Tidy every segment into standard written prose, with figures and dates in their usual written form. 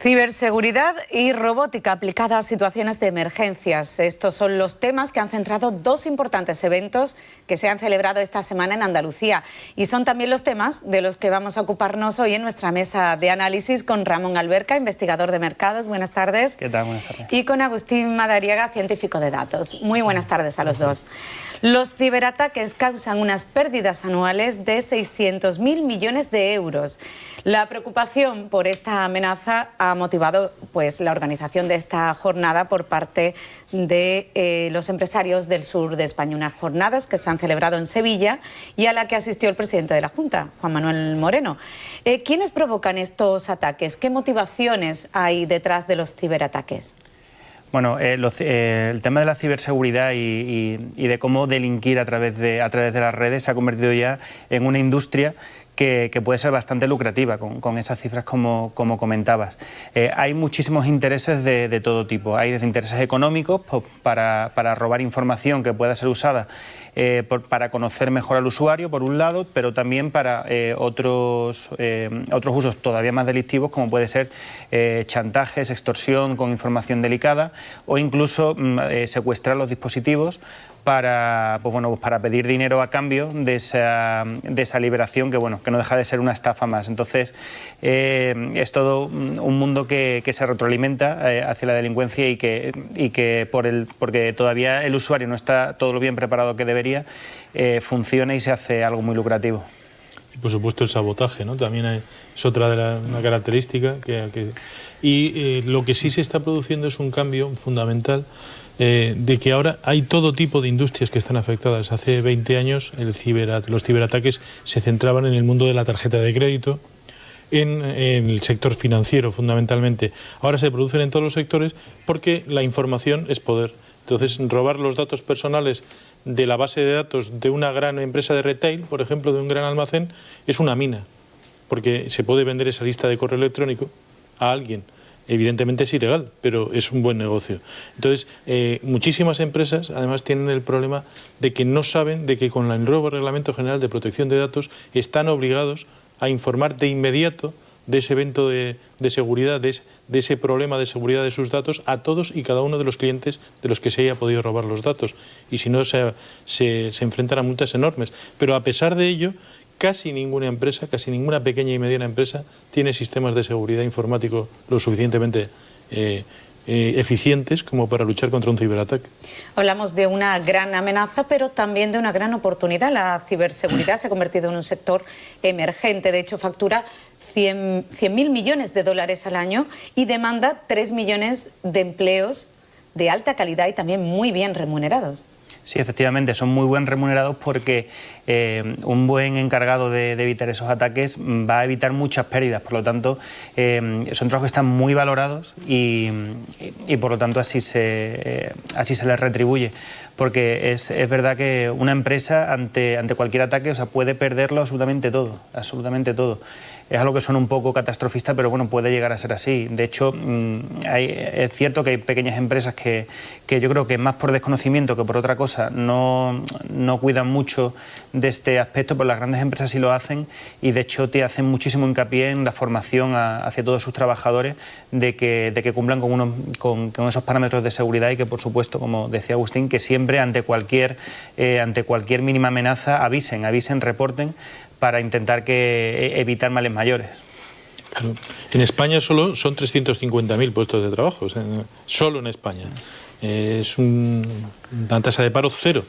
Ciberseguridad y robótica aplicada a situaciones de emergencias. Estos son los temas que han centrado dos importantes eventos que se han celebrado esta semana en Andalucía. Y son también los temas de los que vamos a ocuparnos hoy en nuestra mesa de análisis con Ramón Alberca, investigador de mercados. Buenas tardes. ¿Qué tal? Buenas tardes. Y con Agustín Madariaga, científico de datos. Muy buenas tardes a los dos. Los ciberataques causan unas pérdidas anuales de 600.000 millones de euros. La preocupación por esta amenaza ha motivado pues la organización de esta jornada por parte de los empresarios del sur de España. Unas jornadas que se han celebrado en Sevilla y a la que asistió el presidente de la Junta, Juan Manuel Moreno. ¿Quiénes provocan estos ataques? ¿Qué motivaciones hay detrás de los ciberataques? Bueno, el tema de la ciberseguridad y de cómo delinquir a través de las redes se ha convertido ya en una industria que puede ser bastante lucrativa, con esas cifras como comentabas. Hay muchísimos intereses de todo tipo. Hay desde intereses económicos pues, para robar información que pueda ser usada para conocer mejor al usuario, por un lado, pero también para otros usos todavía más delictivos, como puede ser chantajes, extorsión con información delicada o incluso secuestrar los dispositivos para pedir dinero a cambio de esa liberación que no deja de ser una estafa más. Entonces es todo un mundo que se retroalimenta hacia la delincuencia y que porque todavía el usuario no está todo lo bien preparado que debería, funciona y se hace algo muy lucrativo. Y por supuesto el sabotaje, ¿no? También es otra de una característica lo que sí se está produciendo es un cambio fundamental de que ahora hay todo tipo de industrias que están afectadas. Hace 20 años los ciberataques se centraban en el mundo de la tarjeta de crédito, en el sector financiero fundamentalmente. Ahora se producen en todos los sectores porque la información es poder. Entonces, robar los datos personales de la base de datos de una gran empresa de retail, por ejemplo, de un gran almacén, es una mina, porque se puede vender esa lista de correo electrónico a alguien. Evidentemente es ilegal, pero es un buen negocio. Entonces, muchísimas empresas además tienen el problema de que no saben de que con el nuevo Reglamento General de Protección de Datos están obligados a informar de inmediato de ese evento de seguridad, de ese problema de seguridad de sus datos a todos y cada uno de los clientes de los que se haya podido robar los datos. Y si no, se enfrentan a multas enormes. Pero a pesar de ello, casi ninguna empresa, casi ninguna pequeña y mediana empresa tiene sistemas de seguridad informático lo suficientemente eficientes como para luchar contra un ciberataque. Hablamos de una gran amenaza, pero también de una gran oportunidad. La ciberseguridad se ha convertido en un sector emergente. De hecho, factura 100.000 millones de dólares al año y demanda 3 millones de empleos de alta calidad y también muy bien remunerados. Sí, efectivamente, son muy bien remunerados porque un buen encargado de evitar esos ataques va a evitar muchas pérdidas. Por lo tanto, son trabajos que están muy valorados y por lo tanto así se les retribuye. Porque es verdad que una empresa ante cualquier ataque puede perderlo absolutamente todo, absolutamente todo. Es algo que suena un poco catastrofista, pero bueno, puede llegar a ser así. De hecho, es cierto que hay pequeñas empresas que yo creo que más por desconocimiento que por otra cosa no cuidan mucho de este aspecto, pero las grandes empresas sí lo hacen y de hecho te hacen muchísimo hincapié en la formación hacia todos sus trabajadores de que cumplan con esos parámetros de seguridad y que, por supuesto, como decía Agustín, que siempre ante cualquier mínima amenaza avisen, reporten, para intentar evitar males mayores. Claro. En España solo son 350.000 puestos de trabajo, solo en España. Es una tasa de paro cero.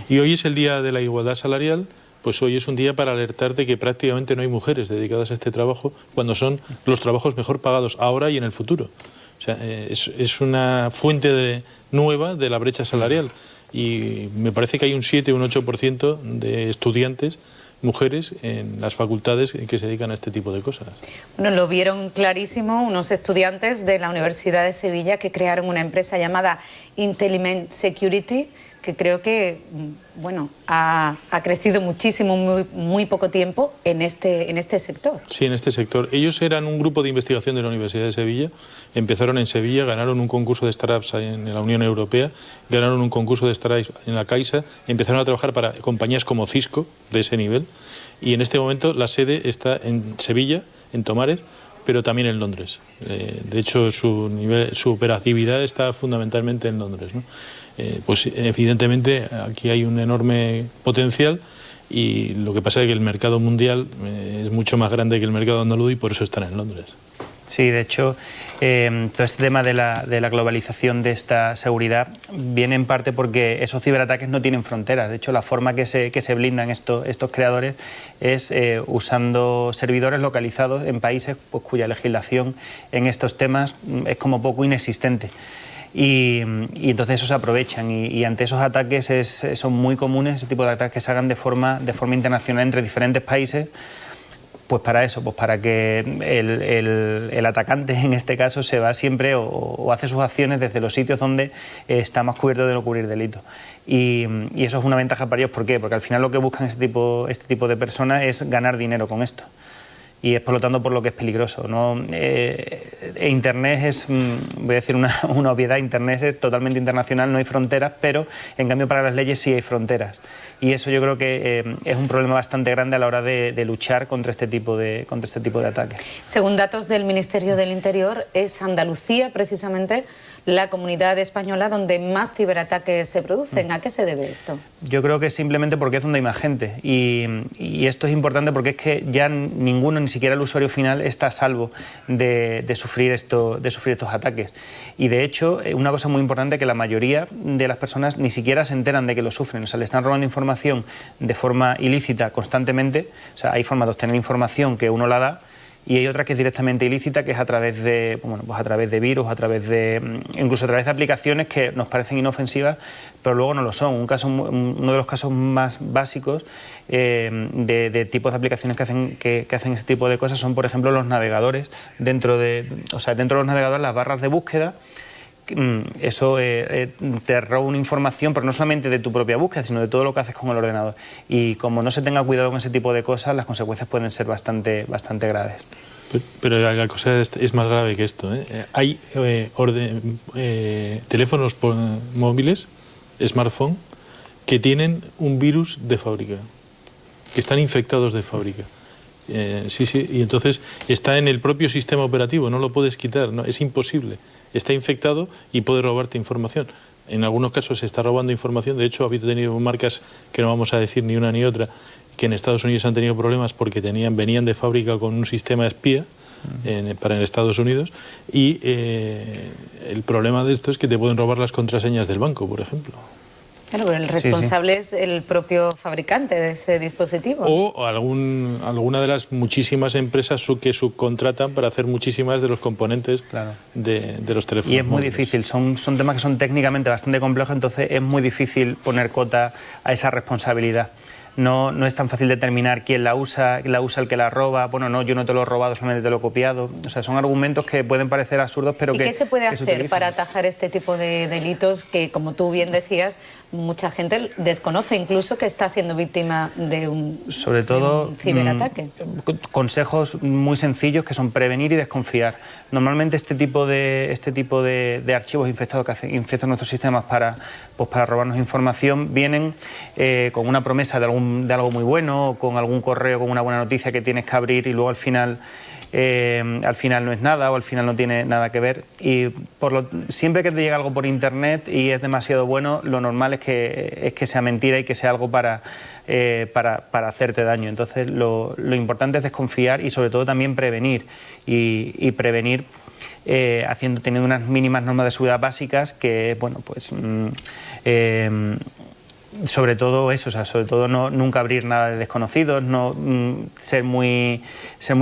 Y hoy es el Día de la Igualdad Salarial, pues hoy es un día para alertar de que prácticamente no hay mujeres dedicadas a este trabajo, cuando son los trabajos mejor pagados ahora y en el futuro. O sea, es una fuente nueva de la brecha salarial. Y me parece que hay un 7 o un 8% de estudiantes mujeres en las facultades que se dedican a este tipo de cosas. Bueno, lo vieron clarísimo unos estudiantes de la Universidad de Sevilla que crearon una empresa llamada Intelligent Security, que creo que ha crecido muchísimo en muy poco tiempo en este sector. Sí, en este sector. Ellos eran un grupo de investigación de la Universidad de Sevilla, empezaron en Sevilla, ganaron un concurso de startups en la Unión Europea, ganaron un concurso de startups en la Caixa, empezaron a trabajar para compañías como Cisco, de ese nivel, y en este momento la sede está en Sevilla, en Tomares, pero también en Londres. De hecho, su operatividad está fundamentalmente en Londres, ¿no? Pues evidentemente aquí hay un enorme potencial, y lo que pasa es que el mercado mundial es mucho más grande que el mercado andaluz y por eso están en Londres. Sí, de hecho, todo este tema de la globalización de esta seguridad viene en parte porque esos ciberataques no tienen fronteras. De hecho, la forma que se blindan estos creadores es usando servidores localizados en países pues, cuya legislación en estos temas es como poco inexistente. Y entonces eso se aprovechan y ante esos ataques son muy comunes ese tipo de ataques que se hagan de forma internacional entre diferentes países. Pues para eso, pues para que el atacante en este caso se va siempre o hace sus acciones desde los sitios donde está más cubierto de no cubrir delitos. Y eso es una ventaja para ellos. ¿Por qué? Porque al final lo que buscan este tipo de personas es ganar dinero con esto. Y es por lo tanto por lo que es peligroso, ¿no? Internet es, voy a decir una obviedad, Internet es totalmente internacional, no hay fronteras, pero en cambio para las leyes sí hay fronteras. Y eso yo creo que es un problema bastante grande a la hora de luchar contra este tipo de ataques. Según datos del Ministerio del Interior, es Andalucía precisamente la comunidad española donde más ciberataques se producen. ¿A qué se debe esto? Yo creo que simplemente porque es donde hay más gente y esto es importante porque es que ya ninguno, ni siquiera el usuario final, está a salvo de sufrir estos ataques. Y de hecho, una cosa muy importante es que la mayoría de las personas ni siquiera se enteran de que lo sufren. O sea, le están robando información de forma ilícita constantemente. O sea, hay formas de obtener información que uno la da, y hay otra que es directamente ilícita, que es a través de, bueno, pues a través de virus, incluso a través de aplicaciones que nos parecen inofensivas, pero luego no lo son. Uno de los casos más básicos de tipos de aplicaciones que hacen ese tipo de cosas son, por ejemplo, los navegadores. Dentro de los navegadores, las barras de búsqueda. Eso te roba una información, pero no solamente de tu propia búsqueda, sino de todo lo que haces con el ordenador. Y como no se tenga cuidado con ese tipo de cosas, las consecuencias pueden ser bastante graves. Pero la cosa es más grave que esto, ¿eh? Hay teléfonos móviles, smartphone, que tienen un virus de fábrica, que están infectados de fábrica. Sí, y entonces está en el propio sistema operativo, no lo puedes quitar, no, es imposible. Está infectado y puede robarte información. En algunos casos se está robando información. De hecho, ha tenido marcas, que no vamos a decir ni una ni otra, que en Estados Unidos han tenido problemas porque venían de fábrica con un sistema espía para en Estados Unidos, y el problema de esto es que te pueden robar las contraseñas del banco, por ejemplo. Claro, pero el responsable es el propio fabricante de ese dispositivo. O alguna de las muchísimas empresas que subcontratan para hacer muchísimas de los componentes de los teléfonos. Y es muy difícil, son temas que son técnicamente bastante complejos, entonces es muy difícil poner cota a esa responsabilidad. No es tan fácil determinar quién la usa el que la roba. Bueno, no, yo no te lo he robado, solamente te lo he copiado. O sea, son argumentos que pueden parecer absurdos, pero ¿Y qué se puede hacer para atajar este tipo de delitos que, como tú bien decías, mucha gente desconoce incluso que está siendo víctima de un ciberataque? Consejos muy sencillos que son prevenir y desconfiar. Normalmente este tipo de archivos infectados que infectan nuestros sistemas para robarnos información vienen con una promesa de algo muy bueno, o con algún correo con una buena noticia que tienes que abrir y luego al final no es nada, o al final no tiene nada que ver. Y siempre que te llega algo por internet y es demasiado bueno, lo normal es que sea mentira y que sea algo para hacerte daño. Entonces lo importante es desconfiar y sobre todo también prevenir y prevenir teniendo unas mínimas normas de seguridad básicas que, bueno, pues sobre todo eso, o sea, sobre todo nunca abrir nada de desconocidos, ser muy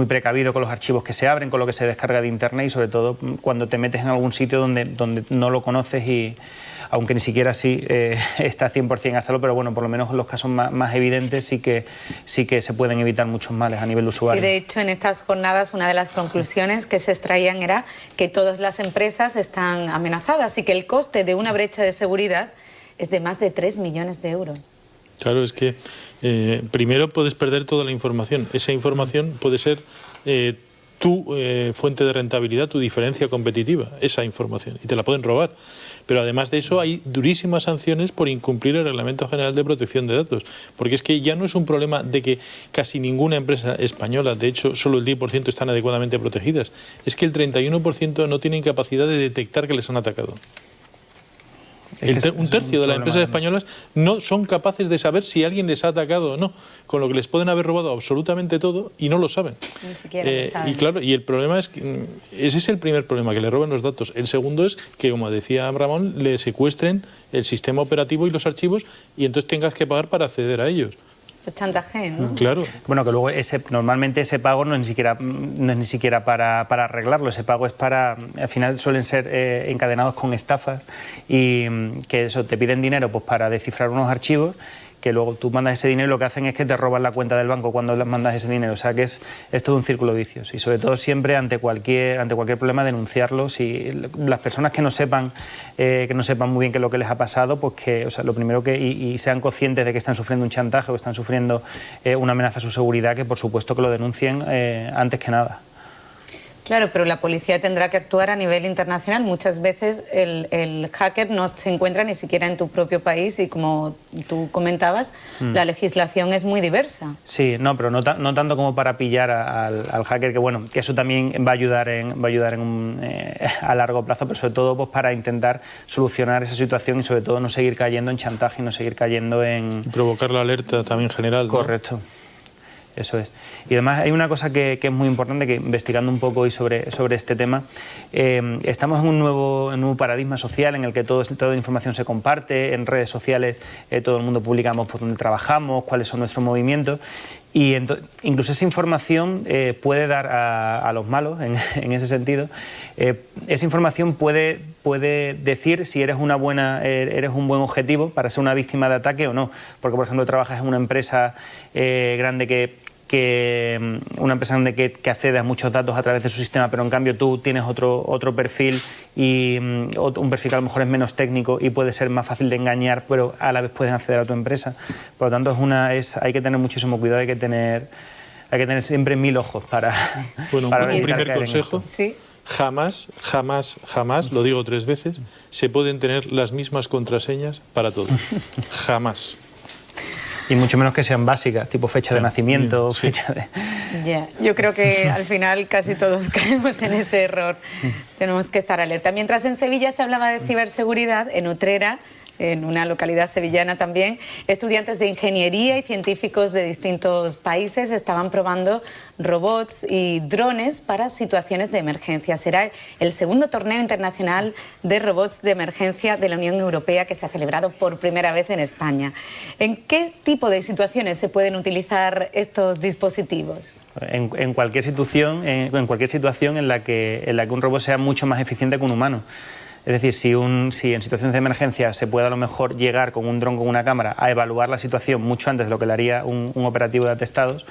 precavido con los archivos que se abren, con lo que se descarga de internet, y sobre todo cuando te metes en algún sitio donde no lo conoces, y aunque ni siquiera está 100% a salvo, pero bueno, por lo menos en los casos más evidentes sí que se pueden evitar muchos males a nivel usuario. Sí, de hecho, en estas jornadas una de las conclusiones que se extraían era que todas las empresas están amenazadas y que el coste de una brecha de seguridad es de más de 3 millones de euros. Claro, es que primero puedes perder toda la información. Esa información puede ser tu fuente de rentabilidad, tu diferencia competitiva, esa información, y te la pueden robar. Pero además de eso hay durísimas sanciones por incumplir el Reglamento General de Protección de Datos, porque es que ya no es un problema de que casi ninguna empresa española, de hecho solo el 10% están adecuadamente protegidas, es que el 31% no tienen capacidad de detectar que les han atacado. Un tercio de las empresas españolas no son capaces de saber si alguien les ha atacado o no, con lo que les pueden haber robado absolutamente todo y no lo saben. Ni siquiera lo saben. Y claro, y el problema es que ese es el primer problema, que le roben los datos. El segundo es que, como decía Ramón, le secuestren el sistema operativo y los archivos y entonces tengas que pagar para acceder a ellos. Chantaje, ¿no? Claro. Bueno, que luego normalmente ese pago no es ni siquiera para arreglarlo, ese pago es para, al final suelen ser encadenados con estafas y que eso, te piden dinero pues para descifrar unos archivos, que luego tú mandas ese dinero y lo que hacen es que te roban la cuenta del banco cuando les mandas ese dinero. O sea que es todo un círculo vicioso y sobre todo siempre ante cualquier problema denunciarlo. Si las personas que no sepan muy bien qué es lo que les ha pasado, pues que, o sea, lo primero y sean conscientes de que están sufriendo un chantaje o están sufriendo una amenaza a su seguridad, que por supuesto que lo denuncien antes que nada. Claro, pero la policía tendrá que actuar a nivel internacional. Muchas veces el hacker no se encuentra ni siquiera en tu propio país y, como tú comentabas, la legislación es muy diversa. Sí, no, pero no tanto como para pillar al hacker, que bueno, que eso también va a ayudar a largo plazo, pero sobre todo pues para intentar solucionar esa situación y sobre todo no seguir cayendo en chantaje y no seguir cayendo en... Y provocar la alerta también general, ¿no? Correcto. Eso es. Y además hay una cosa que es muy importante, que investigando un poco hoy sobre este tema, estamos en un nuevo paradigma social en el que toda la información se comparte, en redes sociales todo el mundo publicamos por dónde trabajamos, cuáles son nuestros movimientos, y incluso esa información puede dar a los malos, en ese sentido, esa información puede decir si eres un buen objetivo para ser una víctima de ataque o no, porque por ejemplo trabajas en una empresa grande que accede a muchos datos a través de su sistema, pero en cambio tú tienes otro perfil y un perfil que a lo mejor es menos técnico y puede ser más fácil de engañar, pero a la vez pueden acceder a tu empresa. Por lo tanto hay que tener muchísimo cuidado, hay que tener siempre 1000 ojos para... Bueno, para un primer consejo. Sí. Jamás, lo digo 3 veces, se pueden tener las mismas contraseñas para todo. Jamás. Y mucho menos que sean básicas, tipo fecha de nacimiento, sí. fecha de... Ya, yo creo que al final casi todos caemos en ese error. Tenemos que estar alerta. Mientras en Sevilla se hablaba de ciberseguridad, en Utrera, en una localidad sevillana también, estudiantes de ingeniería y científicos de distintos países estaban probando robots y drones para situaciones de emergencia. Será el segundo torneo internacional de robots de emergencia de la Unión Europea que se ha celebrado por primera vez en España. ¿En qué tipo de situaciones se pueden utilizar estos dispositivos? En cualquier situación en la que un robot sea mucho más eficiente que un humano. Es decir, si en situaciones de emergencia se puede a lo mejor llegar con un dron, con una cámara, a evaluar la situación mucho antes de lo que le haría un operativo de atestados,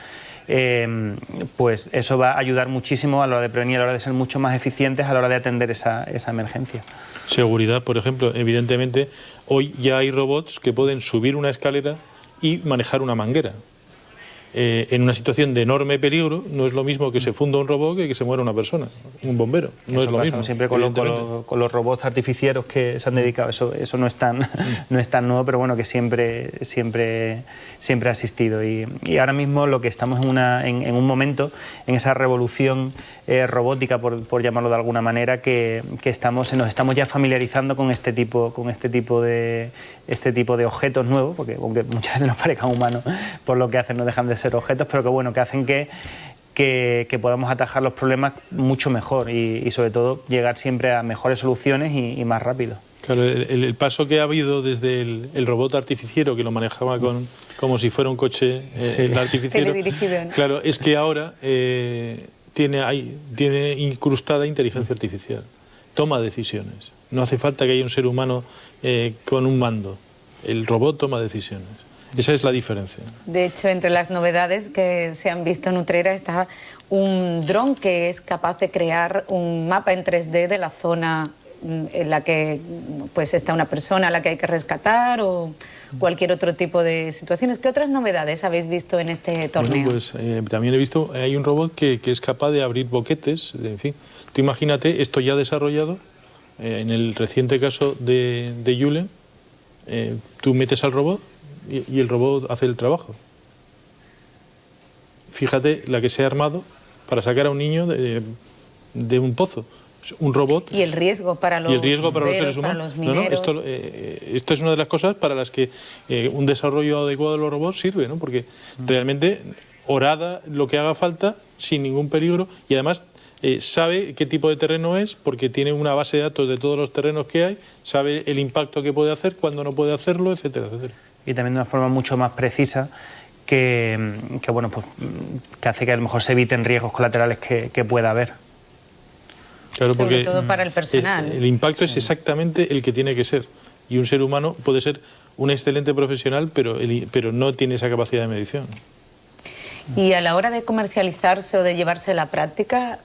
pues eso va a ayudar muchísimo a la hora de prevenir, a la hora de ser mucho más eficientes a la hora de atender esa emergencia. Seguridad, por ejemplo, evidentemente, hoy ya hay robots que pueden subir una escalera y manejar una manguera. En una situación de enorme peligro no es lo mismo que se funda un robot que se muera una persona, un bombero. No es lo mismo. Siempre con los robots artificieros que se han dedicado, eso no es tan nuevo, pero bueno, que siempre ha existido. Y ahora mismo lo que estamos en un momento, en esa revolución robótica, por llamarlo de alguna manera, que nos estamos ya familiarizando con este tipo de objetos nuevos, porque aunque muchas veces nos parezcan humanos por lo que hacen, no dejan de ser objetos, pero que hacen que podamos atajar los problemas mucho mejor y sobre todo llegar siempre a mejores soluciones y más rápido. Claro, el paso que ha habido desde el robot artificiero, que lo manejaba como si fuera un coche, el artificiero, claro, es que ahora tiene incrustada inteligencia artificial, toma decisiones. No hace falta que haya un ser humano con un mando, el robot toma decisiones. Esa es la diferencia. De hecho, entre las novedades que se han visto en Utrera está un dron que es capaz de crear un mapa en 3D de la zona en la que pues está una persona a la que hay que rescatar o cualquier otro tipo de situaciones. ¿Qué otras novedades habéis visto en este torneo? Bueno, pues también he visto, hay un robot que es capaz de abrir boquetes, en fin. Tú imagínate esto ya desarrollado, en el reciente caso de Julen, tú metes al robot y el robot hace el trabajo. Fíjate la que se ha armado para sacar a un niño de un pozo. Un robot. Y el riesgo para los, seres humanos. Esto es una de las cosas para las que un desarrollo adecuado de los robots sirve, ¿no? Porque realmente orada lo que haga falta sin ningún peligro y además sabe qué tipo de terreno es porque tiene una base de datos de todos los terrenos que hay, sabe el impacto que puede hacer, cuándo no puede hacerlo, etcétera, etcétera. Y también de una forma mucho más precisa que bueno, pues, que hace que a lo mejor se eviten riesgos colaterales que pueda haber. Claro, sobre todo para el personal. El impacto es exactamente el que tiene que ser. Y un ser humano puede ser un excelente profesional, pero no tiene esa capacidad de medición. Y a la hora de comercializarse o de llevarse a la práctica,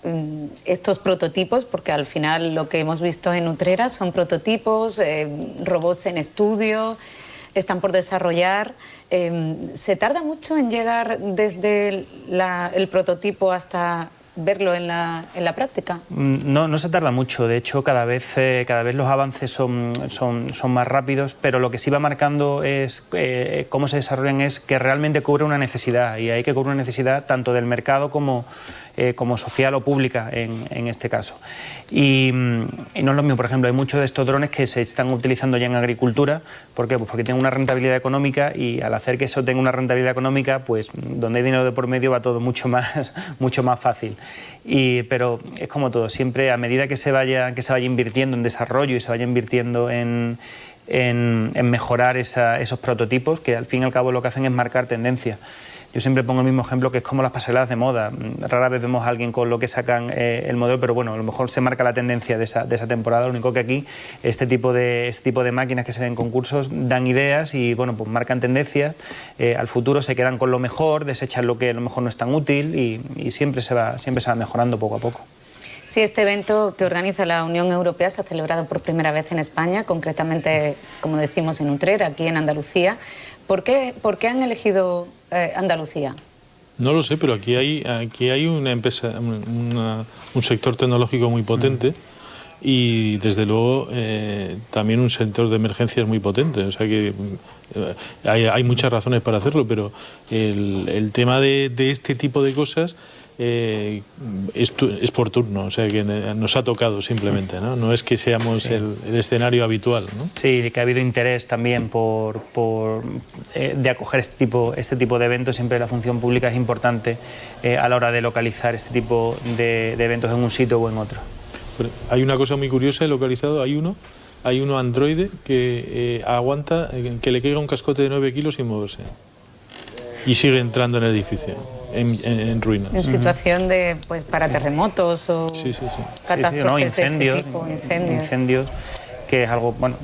estos prototipos, porque al final lo que hemos visto en Utrera son prototipos, robots en estudio, están por desarrollar. ¿Se tarda mucho en llegar desde el prototipo hasta verlo en la práctica? No se tarda mucho, de hecho cada vez los avances son más rápidos, pero lo que sí va marcando es cómo se desarrollan es que realmente cubre una necesidad y hay que cubrir una necesidad tanto del mercado como social o pública en este caso. Y no es lo mismo, por ejemplo, hay muchos de estos drones que se están utilizando ya en agricultura. ¿Por qué? Pues porque tienen una rentabilidad económica y al hacer que eso tenga una rentabilidad económica, pues donde hay dinero de por medio va todo mucho más fácil. Pero es como todo, siempre a medida que se vaya invirtiendo en desarrollo y se vaya invirtiendo en mejorar esos prototipos, que al fin y al cabo lo que hacen es marcar tendencia. Yo siempre pongo el mismo ejemplo, que es como las pasarelas de moda. Rara vez vemos a alguien con lo que sacan el modelo, pero bueno, a lo mejor se marca la tendencia de esa temporada. Lo único que aquí, este tipo de máquinas que se ven en concursos dan ideas y bueno, pues marcan tendencias. Al futuro se quedan con lo mejor, desechan lo que a lo mejor no es tan útil y siempre se va mejorando poco a poco. Sí, este evento que organiza la Unión Europea se ha celebrado por primera vez en España, concretamente, como decimos, en Utrera, aquí en Andalucía. ¿Por qué han elegido Andalucía? No lo sé, pero aquí hay una empresa, un sector tecnológico muy potente y desde luego también un sector de emergencias muy potente. O sea que hay muchas razones para hacerlo, pero el tema de este tipo de cosas es por turno, o sea que nos ha tocado simplemente, no es que seamos el escenario habitual, ¿no? Sí, que ha habido interés también de acoger este tipo de eventos. Siempre la función pública es importante a la hora de localizar este tipo de eventos en un sitio o en otro. Pero hay una cosa muy curiosa, he localizado, hay uno androide que aguanta que le caiga un cascote de 9 kilos sin moverse y sigue entrando en el edificio en ruinas. En situación de, pues, para terremotos o catástrofes de ese tipo, incendios, que es algo, bueno,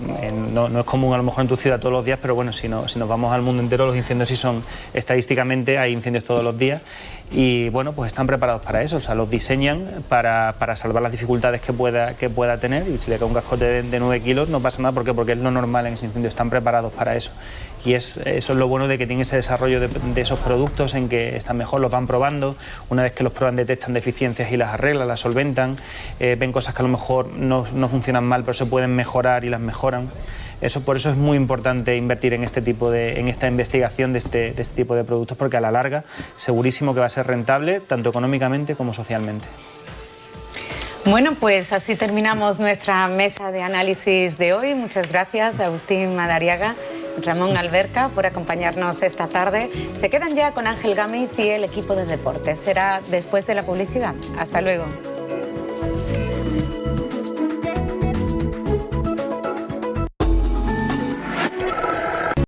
no es común a lo mejor en tu ciudad todos los días, pero bueno, si nos vamos al mundo entero, los incendios sí son, estadísticamente hay incendios todos los días y bueno, pues están preparados para eso, o sea, los diseñan para salvar las dificultades que pueda tener, y si le cae un cascote de 9 kilos no pasa nada. ¿Por qué? Porque es lo normal en ese incendio, están preparados para eso. Y eso es lo bueno de que tienen ese desarrollo de esos productos, en que están mejor, los van probando, una vez que los prueban detectan deficiencias y las arreglan, las solventan, ven cosas que a lo mejor no funcionan mal pero se pueden mejorar y las mejoran. Por eso es muy importante invertir en esta investigación de este tipo de productos, porque a la larga segurísimo que va a ser rentable tanto económicamente como socialmente. Bueno, pues así terminamos nuestra mesa de análisis de hoy. Muchas gracias a Agustín Madariaga, Ramón Alberca, por acompañarnos esta tarde. Se quedan ya con Ángel Gámez y el equipo de deportes. Será después de la publicidad. Hasta luego.